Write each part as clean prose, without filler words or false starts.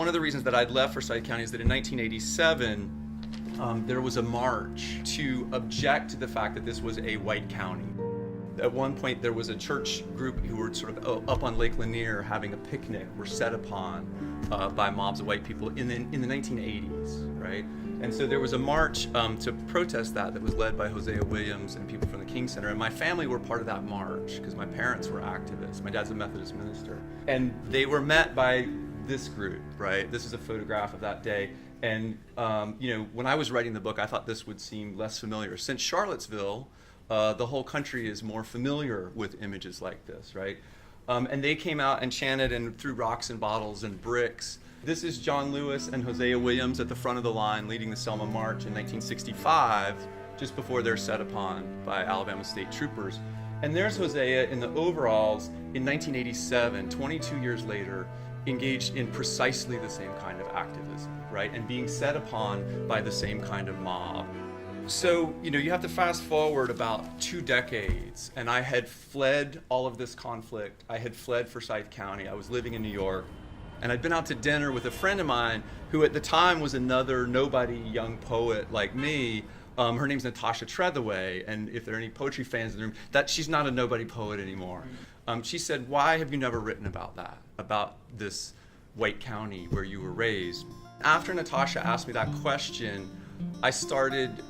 one of the reasons that I'd left Forsyth County is that in 1987, there was a march to object to the fact that this was a white county. At one point, there was a church group who were sort of up on Lake Lanier having a picnic, were set upon by mobs of white people in the 1980s, right? And so there was a march to protest that was led by Hosea Williams and people from the King Center. And my family were part of that march because my parents were activists. My dad's a Methodist minister. And they were met by this group, right? This is a photograph of that day. And, when I was writing the book, I thought this would seem less familiar. Since Charlottesville, the whole country is more familiar with images like this, right? And they came out and chanted and threw rocks and bottles and bricks. This is John Lewis and Hosea Williams at the front of the line leading the Selma March in 1965, just before they're set upon by Alabama state troopers. And there's Hosea in the overalls in 1987, 22 years later, engaged in precisely the same kind of activism, right? And being set upon by the same kind of mob. So, you have to fast forward about 2 decades, and I had fled all of this conflict. I had fled Forsyth County. I was living in New York, and I'd been out to dinner with a friend of mine who at the time was another nobody young poet like me. Her name's Natasha Trethewey, and if there are any poetry fans in the room, she's not a nobody poet anymore. She said, "Why have you never written about that, about this white county where you were raised?" After Natasha asked me that question, I started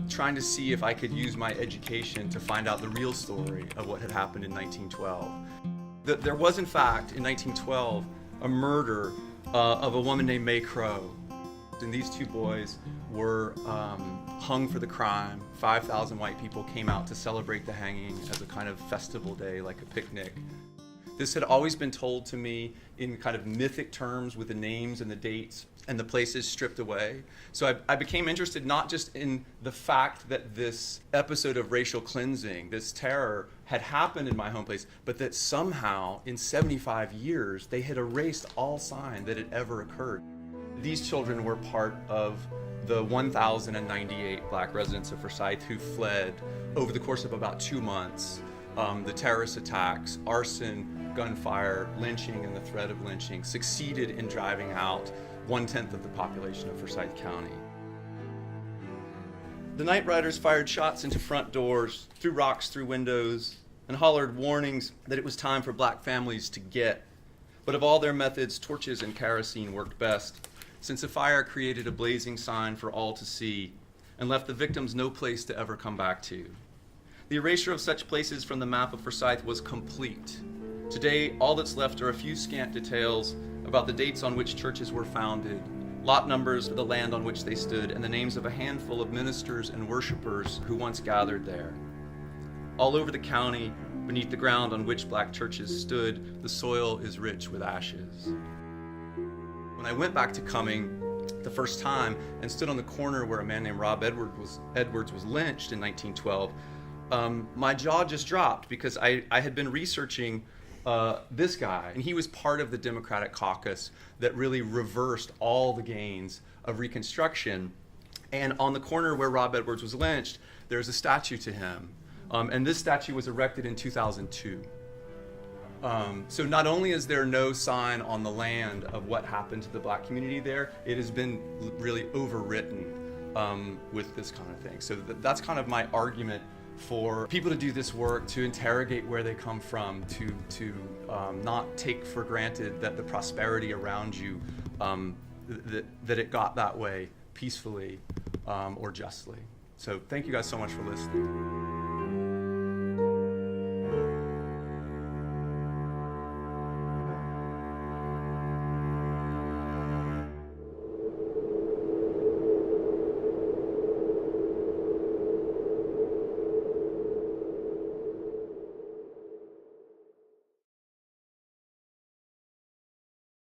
trying to see if I could use my education to find out the real story of what had happened in 1912. There was, in fact, in 1912, a murder of a woman named May Crow. And these 2 boys were hung for the crime. 5,000 white people came out to celebrate the hanging as a kind of festival day, like a picnic. This had always been told to me in kind of mythic terms with the names and the dates and the places stripped away. So I became interested not just in the fact that this episode of racial cleansing, this terror, had happened in my home place, but that somehow in 75 years they had erased all sign that it ever occurred. These children were part of the 1,098 black residents of Forsyth who fled over the course of about 2 months. The terrorist attacks, arson, gunfire, lynching, and the threat of lynching succeeded in driving out 1/10 of the population of Forsyth County. The night riders fired shots into front doors, threw rocks through windows, and hollered warnings that it was time for black families to get. But of all their methods, torches and kerosene worked best, since a fire created a blazing sign for all to see and left the victims no place to ever come back to. The erasure of such places from the map of Forsyth was complete. Today, all that's left are a few scant details about the dates on which churches were founded, lot numbers of the land on which they stood, and the names of a handful of ministers and worshipers who once gathered there. All over the county, beneath the ground on which black churches stood, the soil is rich with ashes. When I went back to Cumming the first time and stood on the corner where a man named Rob Edwards was lynched in 1912, my jaw just dropped because I had been researching this guy, and he was part of the Democratic caucus that really reversed all the gains of Reconstruction. And on the corner where Rob Edwards was lynched, there's a statue to him. And this statue was erected in 2002. So not only is there no sign on the land of what happened to the black community there, it has been really overwritten with this kind of thing. So that's kind of my argument for people to do this work, to interrogate where they come from, to not take for granted that the prosperity around you, that it got that way peacefully or justly. So thank you guys so much for listening.